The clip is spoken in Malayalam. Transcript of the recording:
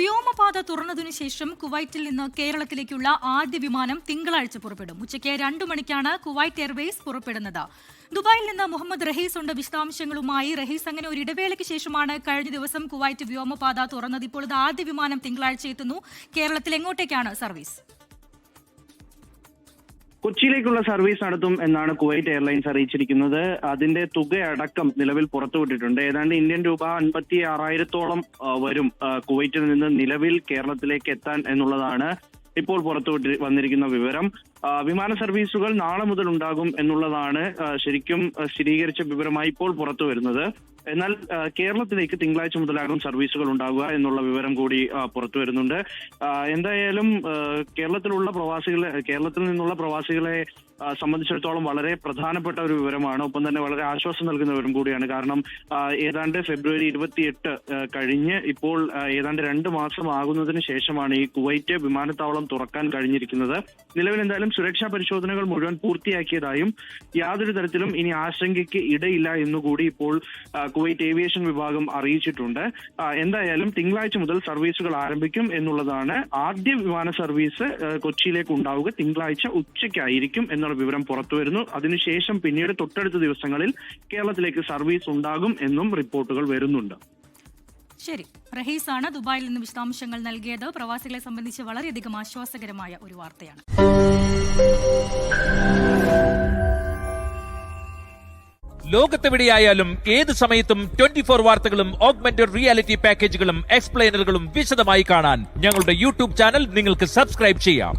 വ്യോമപാത തുറന്നതിനു ശേഷം കുവൈറ്റിൽ നിന്ന് കേരളത്തിലേക്കുള്ള ആദ്യ വിമാനം തിങ്കളാഴ്ച പുറപ്പെടും. ഉച്ചയ്ക്ക് 2 മണിക്കാണ് കുവൈറ്റ് എയർവേസ് പുറപ്പെടുന്നത്. ദുബായിൽ നിന്ന് മുഹമ്മദ് റഹീസ് ഉണ്ട് വിശദാംശങ്ങളുമായി. റഹീസ്, അങ്ങനെ ഒരു ഇടവേളയ്ക്ക് ശേഷമാണ് കഴിഞ്ഞ ദിവസം കുവൈറ്റ് വ്യോമപാത തുറന്നത്. ഇപ്പോൾ ഇത് ആദ്യ വിമാനം തിങ്കളാഴ്ച എത്തുന്നു. കേരളത്തിൽ എങ്ങോട്ടേക്കാണ് സർവീസ്? കൊച്ചിയിലേക്കുള്ള സർവീസ് നടത്തും എന്നാണ് കുവൈറ്റ് എയർലൈൻസ് അറിയിച്ചിരിക്കുന്നത്. അതിന്റെ തുകയടക്കം നിലവിൽ പുറത്തുവിട്ടിട്ടുണ്ട്. ഏതാണ്ട് ഇന്ത്യൻ രൂപ 56,000-ഓളം വരും കുവൈറ്റിൽ നിന്ന് നിലവിൽ കേരളത്തിലേക്ക് എത്താൻ എന്നുള്ളതാണ് ഇപ്പോൾ പുറത്തുവിട്ട് വന്നിരിക്കുന്ന വിവരം. വിമാന സർവീസുകൾ നാളെ മുതൽ ഉണ്ടാകും എന്നുള്ളതാണ് ശരിക്കും സ്ഥിരീകരിച്ച വിവരമായി ഇപ്പോൾ പുറത്തു വരുന്നത്. എന്നാൽ കേരളത്തിലേക്ക് തിങ്കളാഴ്ച മുതലാകും സർവീസുകൾ ഉണ്ടാകുക എന്നുള്ള വിവരം കൂടി പുറത്തു വരുന്നുണ്ട്. എന്തായാലും കേരളത്തിൽ നിന്നുള്ള പ്രവാസികളെ സംബന്ധിച്ചിടത്തോളം വളരെ പ്രധാനപ്പെട്ട ഒരു വിവരമാണ്. ഒപ്പം തന്നെ വളരെ ആശ്വാസം നൽകുന്ന വിവരം കൂടിയാണ്. കാരണം ഏതാണ്ട് ഫെബ്രുവരി 28 കഴിഞ്ഞ് ഇപ്പോൾ ഏതാണ്ട് 2 മാസം ആകുന്നതിന് ശേഷമാണ് ഈ കുവൈറ്റ് വിമാനത്താവളം തുറക്കാൻ കഴിഞ്ഞിരിക്കുന്നത്. നിലവിൽ എന്തായാലും സുരക്ഷാ പരിശോധനകൾ മുഴുവൻ പൂർത്തിയാക്കിയതായും യാതൊരു തരത്തിലും ഇനി ആശങ്കയ്ക്ക് ഇടയില്ല എന്നുകൂടി ഇപ്പോൾ കുവൈറ്റ് ഏവിയേഷൻ വിഭാഗം അറിയിച്ചിട്ടുണ്ട്. എന്തായാലും തിങ്കളാഴ്ച മുതൽ സർവീസുകൾ ആരംഭിക്കും എന്നുള്ളതാണ്. ആദ്യ വിമാന സർവീസ് കൊച്ചിയിലേക്ക് ഉണ്ടാവുക തിങ്കളാഴ്ച ഉച്ചയ്ക്കായിരിക്കും എന്നുള്ള വിവരം പുറത്തു വരുന്നു. അതിനുശേഷം പിന്നീട് തൊട്ടടുത്ത ദിവസങ്ങളിൽ കേരളത്തിലേക്ക് സർവീസ് ഉണ്ടാകും എന്നും റിപ്പോർട്ടുകൾ വരുന്നുണ്ട്. ശരി, റഹീസാണ് ദുബായിൽ നിന്ന് വിശദാംശങ്ങൾ നൽകിയത്. പ്രവാസികളെ സംബന്ധിച്ച് വളരെയധികം ആശ്വാസകരമായ ഒരു വാർത്തയാണ്. ലോകത്തെവിടെയായാലും ഏത് സമയത്തും 24 വാർത്തകളും ഓഗ്മെന്റഡ് റിയാലിറ്റി പാക്കേജുകളും എക്സ്പ്ലെയിനറുകളും വിശദമായി കാണാൻ ഞങ്ങളുടെ യൂട്യൂബ് ചാനൽ നിങ്ങൾക്ക് സബ്സ്ക്രൈബ് ചെയ്യാം.